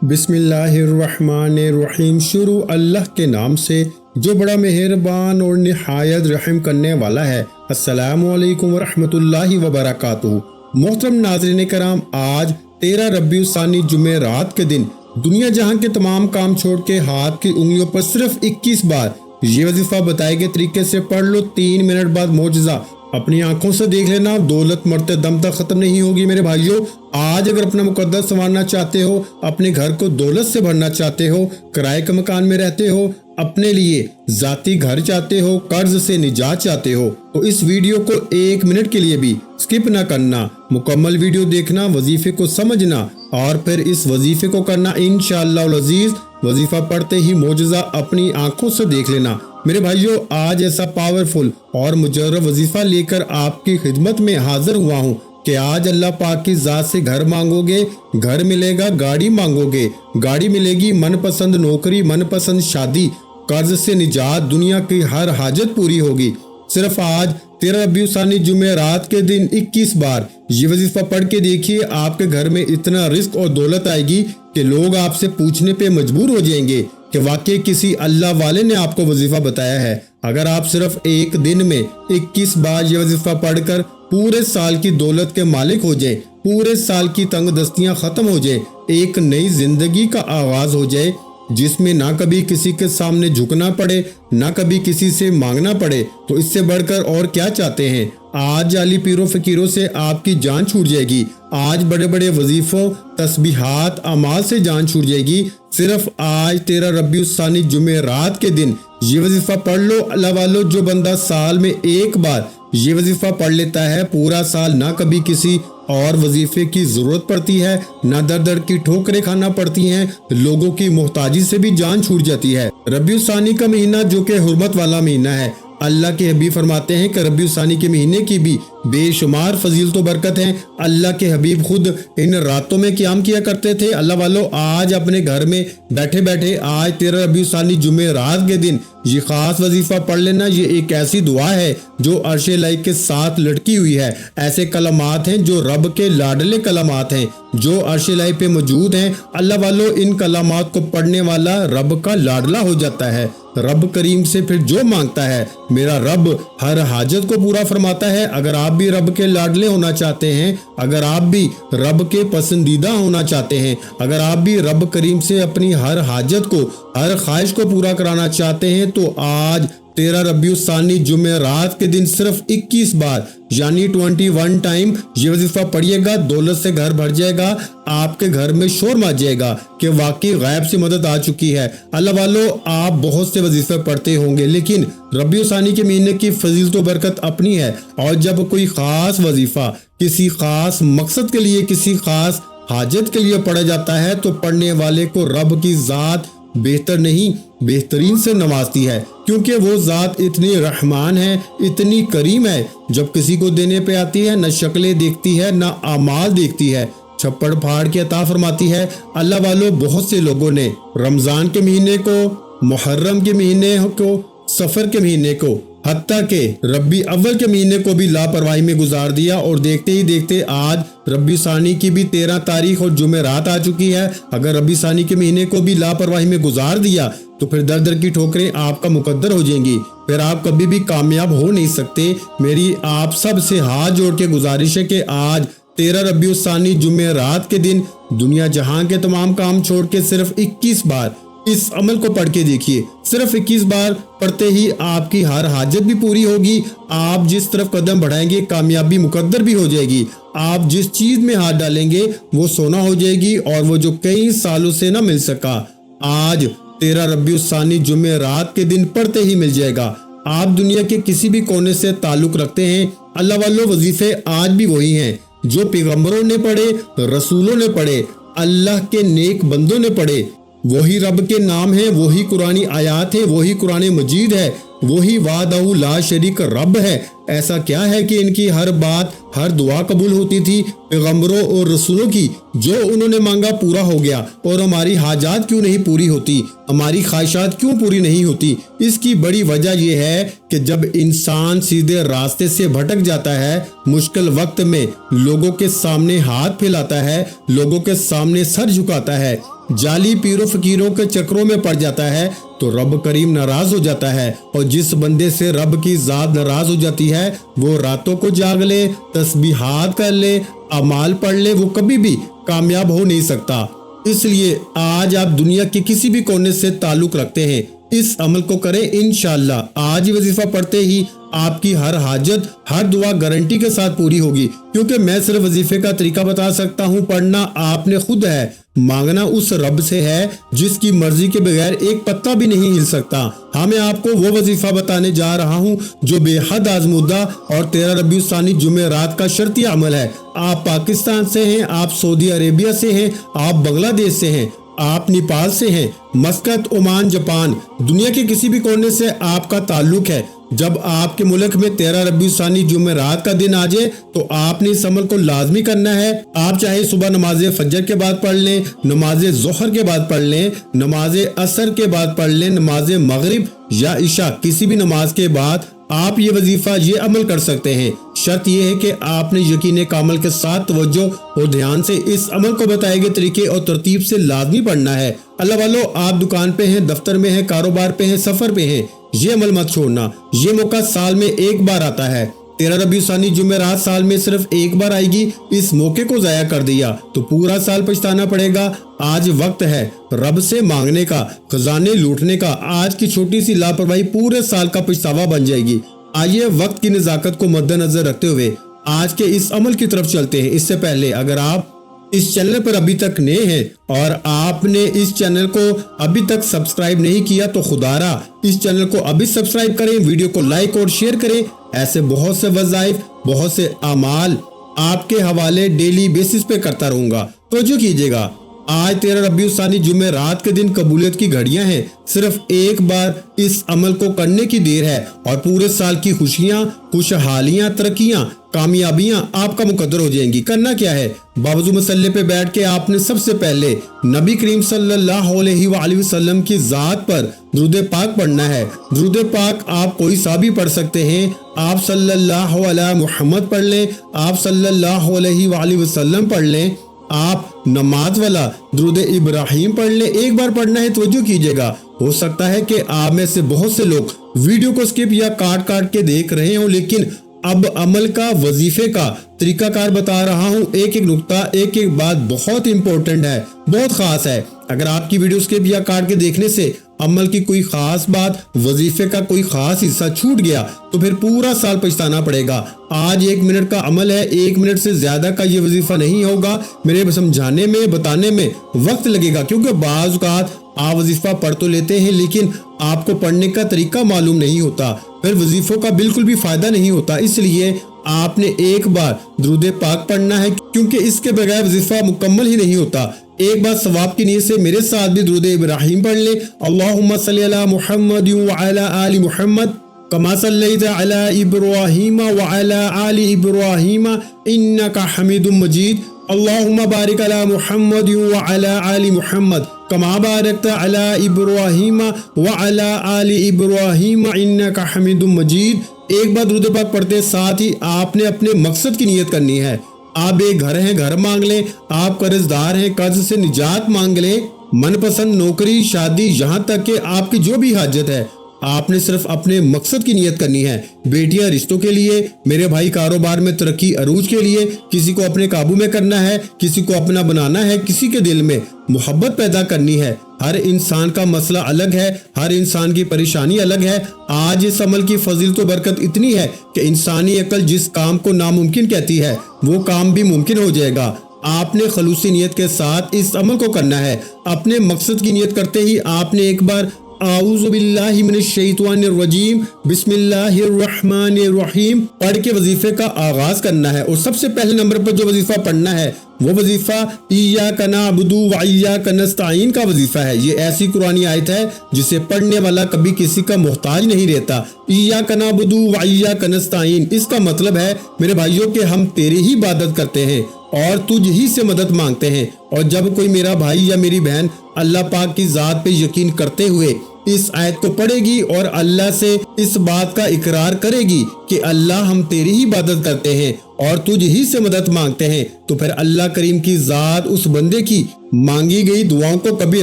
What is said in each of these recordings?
बिस्मिल्लाहिर्रहमानिर्रहीम। शुरू अल्लाह के नाम से जो बड़ा मेहरबान और निहायत रहम करने वाला है। अस्सलामु अलैकुम वरहमतुल्लाहि वबरकातुहू। मोहतरम नाज़रीन कराम, आज 13 रबीउल सानी जुमेरात के दिन दुनिया जहां के तमाम काम छोड़ के हाथ की उंगलियों पर सिर्फ 21 बार ये वजीफा बताए गए तरीके से पढ़ लो। 3 मिनट बाद मौजज़ा अपनी आंखों से देख लेना। दौलत मरते दम तक खत्म नहीं होगी मेरे भाइयों। आज अगर अपना मुकद्दर संवारना चाहते हो, अपने घर को दौलत से भरना चाहते हो, किराए के मकान में रहते हो, अपने लिए जाती घर चाहते हो, कर्ज से निजात चाहते हो, तो इस वीडियो को 1 मिनट के लिए भी स्किप ना करना। मुकम्मल वीडियो देखना, वजीफे को समझना और फिर इस वजीफे को करना। इंशाअल्लाह अज़ीज वजीफा पढ़ते ही मौजज़ा अपनी आंखों से देख लेना। मेरे भाइयों, आज ऐसा पावरफुल और मुजर्रब वजीफा लेकर आपकी खिदमत में हाजिर हुआ हूँ कि आज अल्लाह पाक की जात से घर मांगोगे, घर मिलेगा। गाड़ी मांगोगे, गाड़ी मिलेगी। मनपसंद नौकरी, मनपसंद शादी, कर्ज से निजात, दुनिया की हर हाजत पूरी होगी। सिर्फ आज 13 रबीउल सानी जुमेरात के दिन 21 बार ये वजीफा पढ़ के देखिए। आपके घर में इतना रिस्क और दौलत आएगी कि लोग आपसे पूछने पे मजबूर हो जाएंगे कि वाकई किसी अल्लाह वाले ने आपको वजीफा बताया है। अगर आप सिर्फ एक दिन में 21 बार ये वजीफा पढ़कर पूरे साल की दौलत के मालिक हो जाए, पूरे साल की तंग दस्तियां खत्म हो जाए, एक नई जिंदगी का आगाज हो जाए जिसमें ना कभी किसी के सामने झुकना पड़े, ना कभी किसी से मांगना पड़े, तो इससे बढ़कर और क्या चाहते हैं। आज जाली पीरों फकीरों से आपकी जान छूट जाएगी। आज बड़े बड़े वजीफों, तस्बीहात, अमाल से जान छूट जाएगी। सिर्फ आज 13 रबीउल सानी जुमेरात के दिन ये वजीफा पढ़ लो। अल्लाह वालों, जो बंदा साल में एक बार ये वजीफा पढ़ लेता है, पूरा साल ना कभी किसी और वजीफे की जरूरत पड़ती है, ना दर दर की ठोकरें खाना पड़ती हैं, लोगों की मोहताजी से भी जान छूट जाती है। रबीउल सानी का महीना जो कि हुर्मत वाला महीना है, अल्लाह के हबीब फरमाते हैं कि रबीउल सानी के महीने की भी बेशुमार फजीलत व बरकत है। अल्लाह के हबीब खुद इन रातों में क़याम किया करते थे। अल्लाह वालों, आज अपने घर में बैठे बैठे आज 13 रबीउल सानी जुमेरात के दिन ये खास वजीफा पढ़ लेना। ये एक ऐसी दुआ है जो अर्शे लाइक के साथ लटकी हुई है। ऐसे कलमात हैं जो रब के लाडले कलमात हैं, जो अर्शे लाइक पे मौजूद हैं। अल्लाह वालों, इन कलमात को पढ़ने वाला रब का लाडला हो जाता है। रब करीम से फिर जो मांगता है, मेरा रब हर हाजत को पूरा फरमाता है। अगर आप भी रब के लाडले होना चाहते हैं, अगर आप भी रब के पसंदीदा होना चाहते हैं, अगर आप भी रब करीम से अपनी हर हाजत को, हर ख्वाहिश को पूरा कराना चाहते हैं, तो आज 13 रबीउल सानी जुमेरात के दिन सिर्फ 21 बार यानी 21 टाइम ये वजीफा पढ़िएगा। दौलत से घर भर जाएगा, आपके घर में शोर मच जाएगा कि वाकई गैब से मदद आ चुकी है। अल्लाह वालों, आप बहुत से वजीफे पढ़ते होंगे, लेकिन रबीउल सानी के महीने की फजीलत व बरकत अपनी है। और जब कोई खास वजीफा किसी खास मकसद के लिए, किसी खास हाजत के लिए पढ़ा जाता है, तो पढ़ने वाले को रब की जात बेहतर नहीं बेहतरीन से नवाजती है, क्योंकि वो जात इतनी रहमान है, इतनी करीम है। जब किसी को देने पे आती है, न शक्लें देखती है, न आमाल देखती है, छप्पड़ फाड़ के अता फरमाती है। अल्लाह वालों, बहुत से लोगों ने रमजान के महीने को, मुहर्रम के महीने को, सफर के महीने को, हत्ता के रबी अव्वल के महीने को भी लापरवाही में गुजार दिया। और देखते ही देखते आज रबी सानी की भी 13 तारीख और जुमेरात आ चुकी है। अगर रबी सानी के महीने को भी लापरवाही में गुजार दिया तो फिर दर दर की ठोकरें आपका मुकद्दर हो जाएंगी, फिर आप कभी भी कामयाब हो नहीं सकते। मेरी आप सब से हाथ जोड़ के गुजारिश है कि आज 13 रबीउल सानी जुमेरात के दिन दुनिया जहां के तमाम काम छोड़ के सिर्फ 21 बार इस अमल को पढ़ के देखिए। सिर्फ 21 बार पढ़ते ही आपकी हर हाजत भी पूरी होगी। आप जिस तरफ कदम बढ़ाएंगे, कामयाबी मुकद्दर भी हो जाएगी। आप जिस चीज में हाथ डालेंगे वो सोना हो जाएगी, और वो जो कई सालों से ना मिल सका, आज 13 रबीउल सानी जुमेरात के दिन पढ़ते ही मिल जाएगा। आप दुनिया के किसी भी कोने से ताल्लुक रखते हैं, अल्लाह वालों, वजीफे आज भी वही हैं जो पैगंबरों ने पढ़े, रसूलों ने पढ़े, अल्लाह के नेक बंदों ने पढ़े। वही रब के नाम है, वही कुरानी आयात है, वही कुरान मजीद है, वही वादहू ला शरीक रब है। ऐसा क्या है कि इनकी हर बात, हर दुआ कबूल होती थी पैगंबरों और रसूलों की? जो उन्होंने मांगा पूरा हो गया, और हमारी हाजात क्यों नहीं पूरी होती, हमारी ख्वाहिशात क्यों पूरी नहीं होती? इसकी बड़ी वजह यह है कि जब इंसान सीधे रास्ते से भटक जाता है, मुश्किल वक्त में लोगों के सामने हाथ फैलाता है, लोगों के सामने सर झुकाता है, जाली पीरों फकीरों के चक्रों में पड़ जाता है तो रब करीम नाराज हो जाता है, और जिस बंदे से रब की जात नाराज हो जाती है वो रातों को जाग ले, तस्बीहात कर ले, अमाल पढ़ ले, वो कभी भी कामयाब हो नहीं सकता। इसलिए आज आप दुनिया के किसी भी कोने से ताल्लुक रखते हैं, इस अमल को करें, इंशाअल्लाह आज ही वजीफा पढ़ते ही आपकी हर हाजत, हर दुआ गारंटी के साथ पूरी होगी। क्योंकि मैं सिर्फ वजीफे का तरीका बता सकता हूँ, पढ़ना आपने खुद है, मांगना उस रब से है जिसकी मर्जी के बगैर एक पत्ता भी नहीं हिल सकता। हाँ, मैं आपको वो वजीफा बताने जा रहा हूँ जो बेहद आजमुदा और 13 रबीउल सानी जुमेरात का शर्ती अमल है। आप पाकिस्तान से हैं, आप सऊदी अरेबिया से हैं, आप बांग्लादेश से हैं, आप नेपाल से हैं, मस्कत, ओमान, जापान, दुनिया के किसी भी कोने से आपका ताल्लुक है। जब आपके मुल्क में 13 रबीउल सानी जुमेरात का दिन आ जाए तो आपने इस अमल को लाजमी करना है। आप चाहे सुबह नमाज फजर के बाद पढ़ लें, नमाज जोहर के बाद पढ़ लें, नमाज असर के बाद पढ़ लें, नमाज मगरिब या इशा, किसी भी नमाज के बाद आप ये वजीफा, ये अमल कर सकते हैं। शर्त यह है कि आपने यकीन कामल के साथ तवज्जो और ध्यान से इस अमल को बताए गए तरीके और तरतीब से लाजमी पढ़ना है। अल्लाह वालों, आप दुकान पे हैं, दफ्तर में हैं, कारोबार पे हैं, सफर पे हैं, ये अमल मत छोड़ना। ये मौका साल में एक बार आता है। 13 रबीउल सानी जुमेरात साल में सिर्फ एक बार आएगी, इस मौके को जाया कर दिया तो पूरा साल पछताना पड़ेगा। आज वक्त है रब से मांगने का, खजाने लूटने का। आज की छोटी सी लापरवाही पूरे साल का पछतावा बन जाएगी। आइए वक्त की नजाकत को मद्देनजर रखते हुए आज के इस अमल की तरफ चलते हैं। इससे पहले अगर आप इस चैनल पर अभी तक नए हैं और आपने इस चैनल को अभी तक सब्सक्राइब नहीं किया तो खुदारा इस चैनल को अभी सब्सक्राइब करें, वीडियो को लाइक और शेयर करें। ऐसे बहुत से वज़ाइफ, बहुत से अमाल आपके हवाले डेली बेसिस पे करता रहूंगा। तवज्जो कीजिएगा, आज 13 रबीउल सानी जुमेरात के दिन कबूलियत की घड़ियां हैं। सिर्फ एक बार इस अमल को करने की देर है और पूरे साल की खुशियां, खुशहालियां, तरक्कियां, कामयाबियां आपका मुकद्दर हो जाएंगी। करना क्या है, बावजू मसल्ले पे बैठ के आपने सबसे पहले नबी करीम सल्लल्लाहु अलैहि वसल्लम की जात पर दुरूद पाक पढ़ना है। दुरूद पाक आप कोई सा भी पढ़ सकते हैं। आप सल्लल्लाहु अलैहि मुहम्मद पढ़ लें, आप सल्लल्लाहु अलैहि वसल्लम पढ़ लें, आप नमाज वाला दुरूद इब्राहिम पढ़ लें। एक बार पढ़ना है, तवज्जो कीजिएगा। हो सकता है कि आप में से बहुत से लोग वीडियो को स्किप या काट काट के देख रहे हो, लेकिन अब अमल का, वजीफे का तरीकाकार बता रहा हूँ। एक एक नुक्ता, एक एक बात बहुत इंपॉर्टेंट है, बहुत खास है। अगर आपकी वीडियो स्किप या काट के देखने से अमल की कोई खास बात, वजीफे का कोई खास हिस्सा छूट गया तो फिर पूरा साल पछताना पड़ेगा। आज 1 मिनट का अमल है, 1 मिनट से ज्यादा का ये वजीफा नहीं होगा। मेरे समझाने में, बताने में वक्त लगेगा, क्योंकि बाज़ औक़ात आप वजीफा पढ़ तो लेते हैं लेकिन आपको पढ़ने का तरीका मालूम नहीं होता, फिर वजीफों का बिल्कुल भी फायदा नहीं होता। इसलिए आपने एक बार दुरूद पाक पढ़ना है, क्योंकि इसके बगैर वजीफा मुकम्मल ही नहीं होता। एक बार सवाब की नीयत से मेरे साथ भी दुरूद इब्राहिम पढ़ ले। अल्लाहुम्मा सल्ली अला मुहम्मद व अला आलि मुहम्मद कमा सल्लैता अला इब्राहिम व अला आलि इब्राहिम इन्नका हमीदुम मजीद। अल्लाहुम्मा बारिक अला मुहम्मद व अला आलि मुहम्मद कमा बारकता अला इब्राहिम व अला आलि इब्राहिम इन्नका हमीदुम मजीद। एक बार दुरूद पाक पढ़ते साथ ही आपने अपने मकसद की नियत करनी है। आप बेघर हैं, घर मांग लें, आप कर्जदार हैं, कर्ज से निजात मांग लें, मनपसंद नौकरी, शादी, यहाँ तक कि आपकी जो भी हाजत है, आपने सिर्फ अपने मकसद की नियत करनी है। बेटियां रिश्तों के लिए, मेरे भाई कारोबार में तरक्की अरूज के लिए, किसी को अपने काबू में करना है, किसी को अपना बनाना है, किसी के दिल में मोहब्बत पैदा करनी है। हर इंसान का मसला अलग है, हर इंसान की परेशानी अलग है। आज इस अमल की फजीलत व बरकत इतनी है कि इंसानी अकल जिस काम को नामुमकिन कहती है वो काम भी मुमकिन हो जाएगा। आपने खलूसी नियत के साथ इस अमल को करना है। अपने मकसद की नियत करते ही आपने एक बार आऊज़ु बिल्लाहि मिनश शैतानिर रजीम बिस्मिल्लाहिर रहमानिर रहीम पढ़ के वजीफे का आगाज करना है। और सबसे पहले नंबर पर जो वजीफा पढ़ना है वो वजीफा इय्याका नअबुदु व इय्याका नस्तईन का वजीफा है। ये ऐसी कुरानी आयत है जिसे पढ़ने वाला कभी किसी का मोहताज नहीं रहता। इय्याका नअबुदु व इय्याका नस्तईन, इसका मतलब है मेरे भाइयों के हम तेरी ही इबादत करते हैं और तुझ ही से मदद मांगते हैं। और जब कोई मेरा भाई या मेरी बहन अल्लाह पाक की जात पे यकीन करते हुए اس آیت کو پڑھے گی اور اللہ سے اس بات کا اقرار کرے گی کہ اللہ ہم تیری ہی عبادت کرتے ہیں اور تجھ ہی سے مدد مانگتے ہیں، تو پھر اللہ کریم کی ذات اس بندے کی مانگی گئی دعاؤں کو کبھی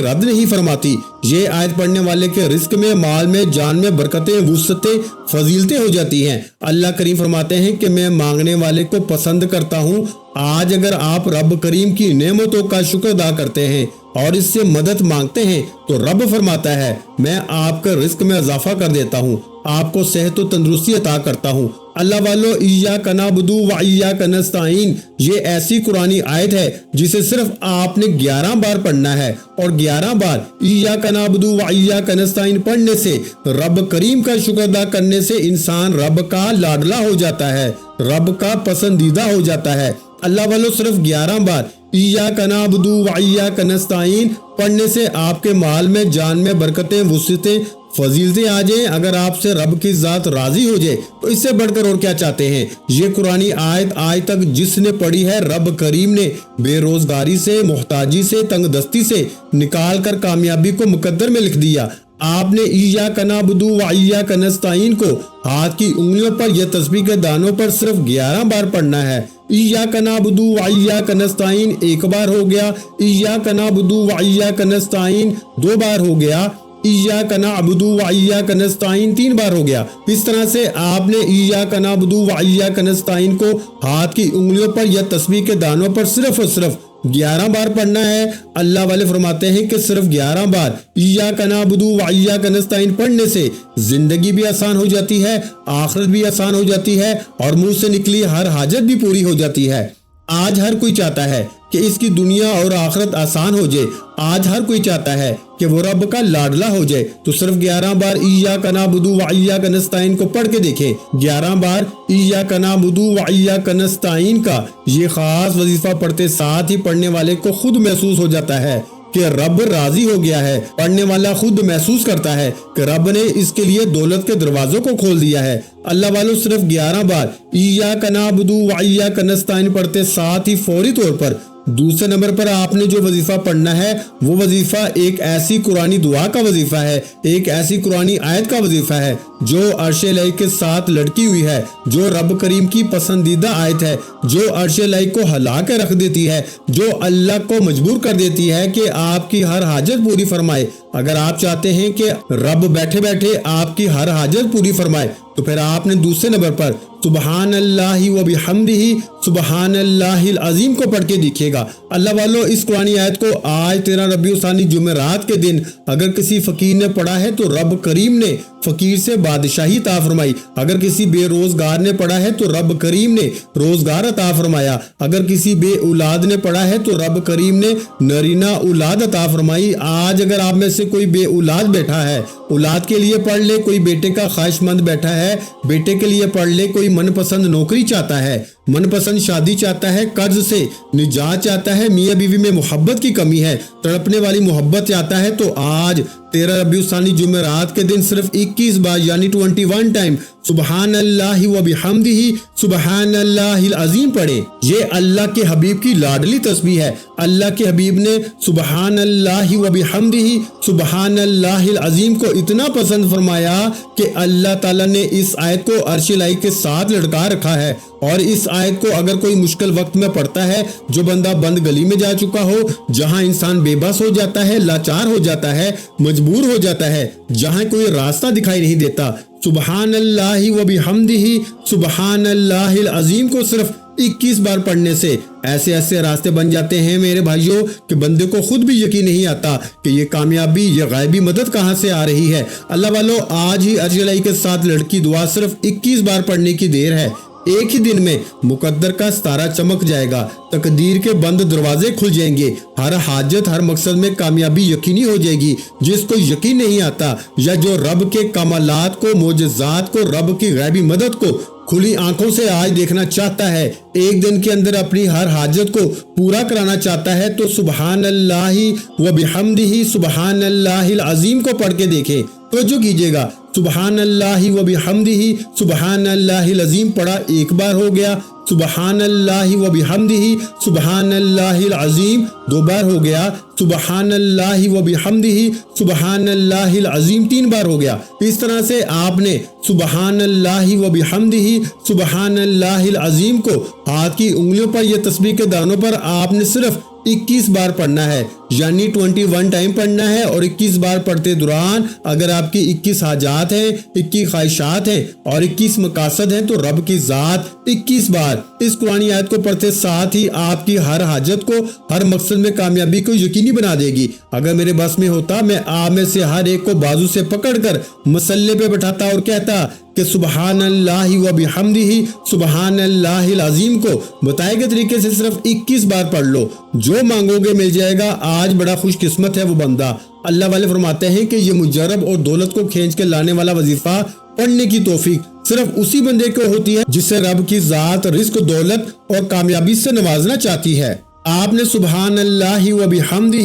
رد نہیں فرماتی۔ یہ آیت پڑھنے والے کے رزق میں، مال میں، جان میں برکتیں، وسعتیں، فضیلتیں ہو جاتی ہیں۔ اللہ کریم فرماتے ہیں کہ میں مانگنے والے کو پسند کرتا ہوں۔ آج اگر آپ رب کریم کی نعمتوں کا شکر ادا کرتے ہیں اور اس سے مدد مانگتے ہیں تو رب فرماتا ہے میں آپ کا رزق میں اضافہ کر دیتا ہوں، آپ کو صحت و تندرستی عطا کرتا ہوں۔ اللہ والو، ایاک نعبد و ایاک نستعین، یہ ایسی قرآنی آیت ہے جسے صرف آپ نے 11 بار پڑھنا ہے، اور 11 بار ایاک نعبد و ایاک نستعین پڑھنے سے، رب کریم کا شکر ادا کرنے سے انسان رب کا لاڈلا ہو جاتا ہے، رب کا پسندیدہ ہو جاتا ہے۔ اللہ والو، صرف 11 بار ایاک نعبد و ایاک نستعین پڑھنے سے آپ کے مال میں، جان میں برکتیں، وسعتیں، فضیلتیں آ جائیں۔ اگر آپ سے رب کی ذات راضی ہو جائے تو اس سے بڑھ کر اور کیا چاہتے ہیں۔ یہ قرآنی آیت آج تک جس نے پڑھی ہے، رب کریم نے بے روزگاری سے، محتاجی سے، تنگ دستی سے نکال کر کامیابی کو مقدر میں لکھ دیا۔ آپ نے ایاک نعبد و ایاک نستعین کو ہاتھ کی انگلیوں پر یا تسبیح کے دانوں پر صرف 11 بار پڑھنا ہے۔ ایاک نعبد و ایاک نستعین 1 بار ہو گیا، ایاک نعبد و ایاک نستعین 2 بار ہو گیا، ایاک نعبد و ایاک نستعین 3 بار ہو گیا۔ اس طرح سے آپ نے ایاک نعبد و ایاک نستعین کو ہاتھ کی انگلیوں پر یا تسبیح کے دانوں پر صرف اور صرف 11 بار پڑھنا ہے۔ اللہ والے فرماتے ہیں کہ صرف 11 بار ایاک نعبد و ایاک نستعین پڑھنے سے زندگی بھی آسان ہو جاتی ہے، آخرت بھی آسان ہو جاتی ہے، اور منہ سے نکلی ہر حاجت بھی پوری ہو جاتی ہے۔ آج ہر کوئی چاہتا ہے کہ اس کی دنیا اور آخرت آسان ہو جائے، آج ہر کوئی چاہتا ہے کہ وہ رب کا لاڈلا ہو جائے، تو صرف 11 بار ایاک نعبد و ایاک نستعین کو پڑھ کے دیکھیں۔ 11 بار ایاک نعبد و ایاک نستعین کا یہ خاص وظیفہ پڑھتے ساتھ ہی پڑھنے والے کو خود محسوس ہو جاتا ہے کہ رب راضی ہو گیا ہے۔ پڑھنے والا خود محسوس کرتا ہے کہ رب نے اس کے لیے دولت کے دروازوں کو کھول دیا ہے۔ اللہ والوں، صرف 11 بار ایاک نعبد و ایاک نستعین پڑھتے ساتھ ہی فوری طور پر دوسرے نمبر پر آپ نے جو وظیفہ پڑھنا ہے وہ وظیفہ ایک ایسی قرآنی دعا کا وظیفہ ہے، ایک ایسی قرآنی آیت کا وظیفہ ہے جو عرش الہی کے ساتھ لڑکی ہوئی ہے، جو رب کریم کی پسندیدہ آیت ہے، جو عرش الہی کو ہلا کے رکھ دیتی ہے، جو اللہ کو مجبور کر دیتی ہے کہ آپ کی ہر حاجت پوری فرمائے۔ اگر آپ چاہتے ہیں کہ رب بیٹھے بیٹھے آپ کی ہر حاجت پوری فرمائے تو پھر آپ نے دوسرے نمبر پر سبحان اللہ و بحمدہ سبحان اللہ العظیم کو پڑھ کے دیکھیے گا۔ اللہ والو، اس قرآنی آیت کو آج 13 ربیع الثانی جمعرات کے دن اگر کسی فقیر نے پڑھا ہے تو رب کریم نے فقیر سے بادشاہی عطا فرمائی۔ اگر کسی بے روزگار نے پڑھا ہے تو رب کریم نے روزگار عطا فرمایا۔ اگر کسی بے اولاد نے پڑھا ہے تو رب کریم نے نرینہ اولاد عطا فرمائی۔ آج اگر آپ میں سے کوئی بے اولاد بیٹھا ہے، اولاد کے لیے پڑھ لے، کوئی بیٹے کا خواہش مند بیٹھا ہے، بیٹے کے لیے پڑھ لے، کوئی من پسند نوکری چاہتا ہے، من پسند شادی چاہتا ہے، قرض سے نجات چاہتا ہے، میاں بیوی میں محبت کی کمی ہے، تڑپنے والی محبت چاہتا ہے، تو آج 13 ربیع الثانی جمعرات کے دن صرف 21 بار یعنی 21 ٹائم سبحان اللہ و بحمدہ سبحان اللہ العظیم پڑھے۔ یہ اللہ کے حبیب کی لاڈلی تسبیح ہے۔ اللہ کے حبیب نے سبحان اللہ و بحمدہ سبحان اللہ العظیم کو اتنا پسند فرمایا کہ اللہ تعالیٰ نے اس آیت کو عرش الہی کے ساتھ لٹکا رکھا ہے، اور اس آیت کو اگر کوئی مشکل وقت میں پڑھتا ہے، جو بندہ بند گلی میں جا چکا ہو، جہاں انسان بے بس ہو جاتا ہے، لاچار ہو جاتا ہے، مجبور ہو جاتا ہے، جہاں کوئی راستہ دکھائی نہیں دیتا، سبحان اللہ و بحمدہ سبحان اللہ العظیم کو صرف 21 بار پڑھنے سے ایسے ایسے راستے بن جاتے ہیں میرے بھائیوں کہ بندے کو خود بھی یقین نہیں آتا کہ یہ کامیابی، یہ غیبی مدد کہاں سے آ رہی ہے۔ اللہ والو، آج ہی عرش الہی کے ساتھ لڑکی دعا صرف 21 بار پڑھنے کی دیر ہے۔ ایک ہی دن میں مقدر کا ستارہ چمک جائے گا، تقدیر کے بند دروازے کھل جائیں گے، ہر حاجت، ہر مقصد میں کامیابی یقینی ہو جائے گی۔ جس کو یقین نہیں آتا یا جو رب کے کمالات کو، معجزات کو، رب کی غیبی مدد کو کھلی آنکھوں سے آج دیکھنا چاہتا ہے، ایک دن کے اندر اپنی ہر حاجت کو پورا کرانا چاہتا ہے، تو سبحان اللہ و بحمدہ سبحان اللہ العظیم کو پڑھ کے دیکھے۔ توجہ کیجئے گا، سبحان اللہ و بحمدہ سبحان اللہ العظیم پڑھا 1 بار ہو گیا، سبحان اللہ و بحمدہ سبحان اللہ العظیم 2 بار ہو گیا، سبحان اللہ و بحمدہ سبحان اللہ العظیم 3 بار ہو گیا۔ اس طرح سے آپ نے سبحان اللہ و بحمدہ سبحان اللہ العظیم کو ہاتھ کی انگلیوں پر یا تسبیح کے دانوں پر آپ نے صرف 21 بار پڑھنا ہے، یعنی 21 ٹائم پڑھنا ہے، اور 21 بار پڑھتے دوران اگر آپ کی 21 حاجات ہیں، 21 خواہشات ہیں اور 21 مقاصد ہیں تو رب کی ذات 21 بار اس قرآن آیت کو پڑھتے ساتھ ہی آپ کی ہر حاجت کو، ہر مقصد میں کامیابی کو یقینی بنا دے گی۔ اگر میرے بس میں ہوتا میں آپ میں سے ہر ایک کو بازو سے پکڑ کر مسلح پہ بٹھاتا اور کہتا کہ سبحان اللہ و بحمدہ سبحان اللہ العظیم کو بتائے گئے طریقے سے صرف 21 بار پڑھ لو، جو مانگو گے مل جائے گا۔ آج بڑا خوش قسمت ہے وہ بندہ۔ اللہ والے فرماتے ہیں کہ یہ مجرب اور دولت کو کھینچ کے لانے والا وظیفہ پڑھنے کی توفیق صرف اسی بندے کو ہوتی ہے جسے رب کی ذات رزق، دولت اور کامیابی سے نوازنا چاہتی ہے۔ آپ نے سبحان اللہ و بحمدہ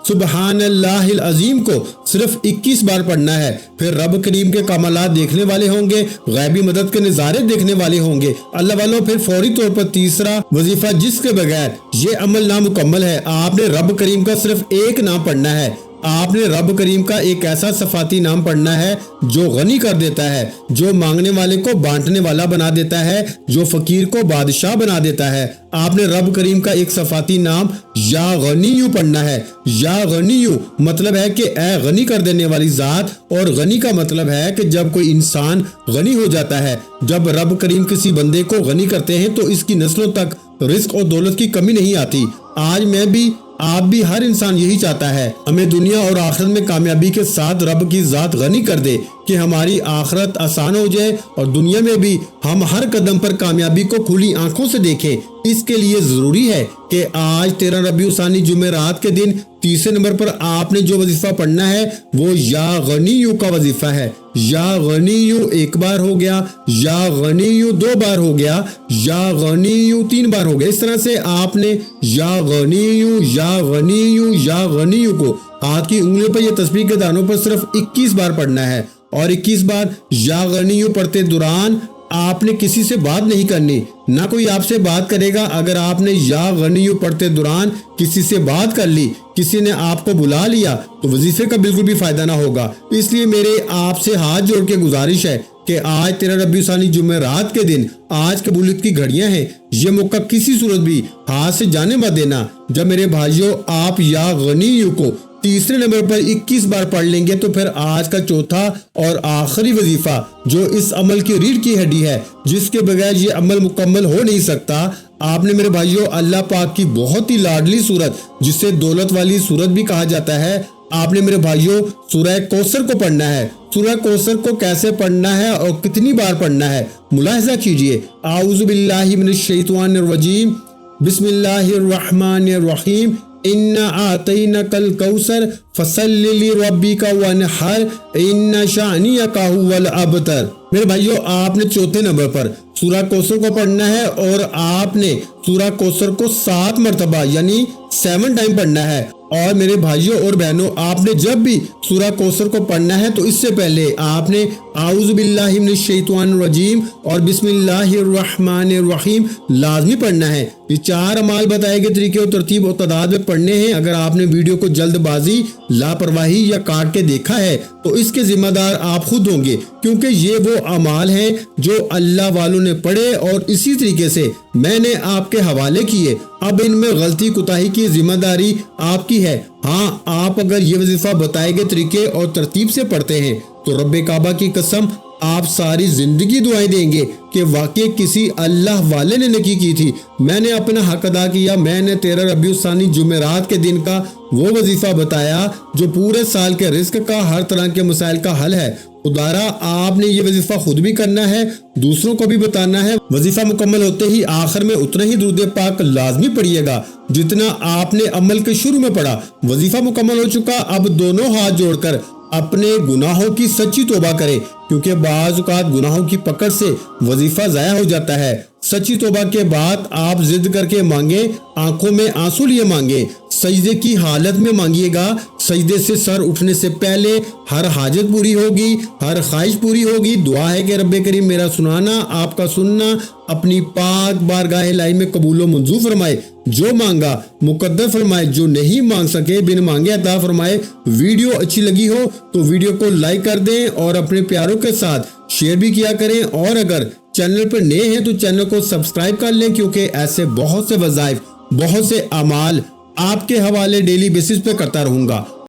سبحان اللہ العظیم کو صرف 21 بار پڑھنا ہے، پھر رب کریم کے کمالات دیکھنے والے ہوں گے، غیبی مدد کے نظارے دیکھنے والے ہوں گے۔ اللہ والوں پھر فوری طور پر تیسرا وظیفہ جس کے بغیر یہ عمل نامکمل ہے، آپ نے رب کریم کا صرف ایک نام پڑھنا ہے۔ آپ نے رب کریم کا ایک ایسا صفاتی نام پڑھنا ہے جو غنی کر دیتا ہے، جو مانگنے والے کو بانٹنے والا بنا دیتا ہے، جو فقیر کو بادشاہ بنا دیتا ہے۔ آپ نے رب کریم کا ایک صفاتی نام یا غنیو پڑھنا ہے۔ یا غنیو مطلب ہے کہ اے غنی کر دینے والی ذات، اور غنی کا مطلب ہے کہ جب کوئی انسان غنی ہو جاتا ہے، جب رب کریم کسی بندے کو غنی کرتے ہیں تو اس کی نسلوں تک رزق اور دولت کی کمی نہیں آتی۔ آج میں بھی، آپ بھی، ہر انسان یہی چاہتا ہے ہمیں دنیا اور آخرت میں کامیابی کے ساتھ رب کی ذات غنی کر دے کہ ہماری آخرت آسان ہو جائے اور دنیا میں بھی ہم ہر قدم پر کامیابی کو کھلی آنکھوں سے دیکھیں۔ اس کے لیے ضروری ہے کہ آج 13 ربیع الثانی جمعرات کے دن تیسرے نمبر پر آپ نے جو وظیفہ پڑھنا ہے وہ یا غنیو کا وظیفہ ہے۔ یا غنیو 1 بار ہو گیا، یا غنیو 2 بار ہو گیا، یا غنیو 3 بار ہو گیا۔ اس طرح سے آپ نے یا غنیو یا غنیو یا غنیو کو ہاتھ کی انگلیوں پر یا تسبیح کے دانوں پر صرف 21 بار پڑھنا ہے، اور 21 بار یا غنیو پڑھتے دوران آپ نے کسی سے بات نہیں کرنی، نہ کوئی آپ سے بات کرے گا۔ اگر آپ نے یا غنیو پڑھتے دوران کسی سے بات کر لی، کسی نے آپ کو بلا لیا تو وظیفے کا بالکل بھی فائدہ نہ ہوگا۔ اس لیے میرے آپ سے ہاتھ جوڑ کے گزارش ہے کہ آج 13 ربیع الثانی جمعرات کے دن آج قبولیت کی گھڑیاں ہیں، یہ موقع کسی صورت بھی ہاتھ سے جانے مت دینا۔ جب میرے بھائیوں آپ یا غنیو کو تیسرے نمبر پر 21 بار پڑھ لیں گے تو پھر آج کا چوتھا اور آخری وظیفہ جو اس عمل کی ریڑھ کی ہڈی ہے، جس کے بغیر یہ عمل مکمل ہو نہیں سکتا، آپ نے میرے بھائیوں اللہ پاک کی بہت ہی لاڈلی صورت جسے دولت والی صورت بھی کہا جاتا ہے، آپ نے میرے بھائیوں سورہ کوثر کو پڑھنا ہے۔ سورہ کوثر کو کیسے پڑھنا ہے اور کتنی بار پڑھنا ہے ملاحظہ کیجئے۔ اعوذ باللہ من الشیطان الرجیم، بسم اللہ الرحمن الرحیم، اِنَّا أَعْطَيْنَاكَ الْكَوْثَرَ فَصَلِّ لِرَبِّكَ وَانْحَرْ إِنَّ شَانِئَكَ هُوَ الْأَبْتَرُ۔ میرے بھائیوں آپ نے چوتھے نمبر پر سورہ کوثر کو پڑھنا ہے، اور آپ نے سورہ کوثر کو 7 مرتبہ یعنی 7 ٹائم پڑھنا ہے۔ اور میرے بھائیوں اور بہنوں آپ نے جب بھی سورہ کوثر کو پڑھنا ہے تو اس سے پہلے آپ نے اعوذ باللہ من الشیطان الرجیم اور بسم اللہ الرحمن الرحیم لازمی پڑھنا ہے۔ یہ 4 اعمال بتائے گئے طریقے اور ترتیب اور تعداد میں پڑھنے ہیں۔ اگر آپ نے ویڈیو کو جلد بازی، لاپرواہی یا کاٹ کے دیکھا ہے تو اس کے ذمہ دار آپ خود ہوں گے، کیونکہ یہ وہ اعمال ہیں جو اللہ والوں نے پڑھے اور اسی طریقے سے میں نے آپ کے حوالے کیے۔ اب ان میں غلطی کوتاہی کی ذمہ داری آپ کی ہے۔ ہاں، آپ اگر یہ وظیفہ بتائے گئے طریقے اور ترتیب سے پڑھتے ہیں تو رب کعبہ کی قسم آپ ساری زندگی دعائیں دیں گے کہ واقعی کسی اللہ والے نے نکی کی تھی، میں نے اپنا حق ادا کیا، میں نے 13 ربیع الثانی جمعرات کے دن کا وہ وظیفہ بتایا جو پورے سال کے رزق کا، ہر طرح کے مسائل کا حل ہے۔ خدارا آپ نے یہ وظیفہ خود بھی کرنا ہے، دوسروں کو بھی بتانا ہے۔ وظیفہ مکمل ہوتے ہی آخر میں اتنا ہی درود پاک لازمی پڑھیے گا جتنا آپ نے عمل کے شروع میں پڑھا۔ وظیفہ مکمل ہو چکا، اب دونوں ہاتھ جوڑ کر اپنے گناہوں کی سچی توبہ کرے، کیونکہ بعض اوقات گناہوں کی پکڑ سے وظیفہ ضائع ہو جاتا ہے۔ سچی توبہ کے بعد آپ ضد کر کے مانگے، آنکھوں میں آنسو لیے مانگے، سجدے کی حالت میں مانگیے گا، سجدے سے سر اٹھنے سے پہلے ہر حاجت پوری ہوگی، ہر خواہش پوری ہوگی۔ دعا ہے کہ رب کریم میرا سنانا، آپ کا سننا اپنی پاک بارگاہ الہی میں قبول و منظور فرمائے، جو مانگا مقدر فرمائے، جو نہیں مانگ سکے بن مانگے عطا فرمائے۔ ویڈیو اچھی لگی ہو تو ویڈیو کو لائک کر دیں اور اپنے پیاروں کے ساتھ شیئر بھی کیا کریں، اور اگر چینل پر نئے ہیں تو چینل کو سبسکرائب کر لیں، کیونکہ ایسے بہت سے وظائف، بہت سے اعمال آپ کے حوالے ڈیلی بیسس پہ کرتا رہوں گا۔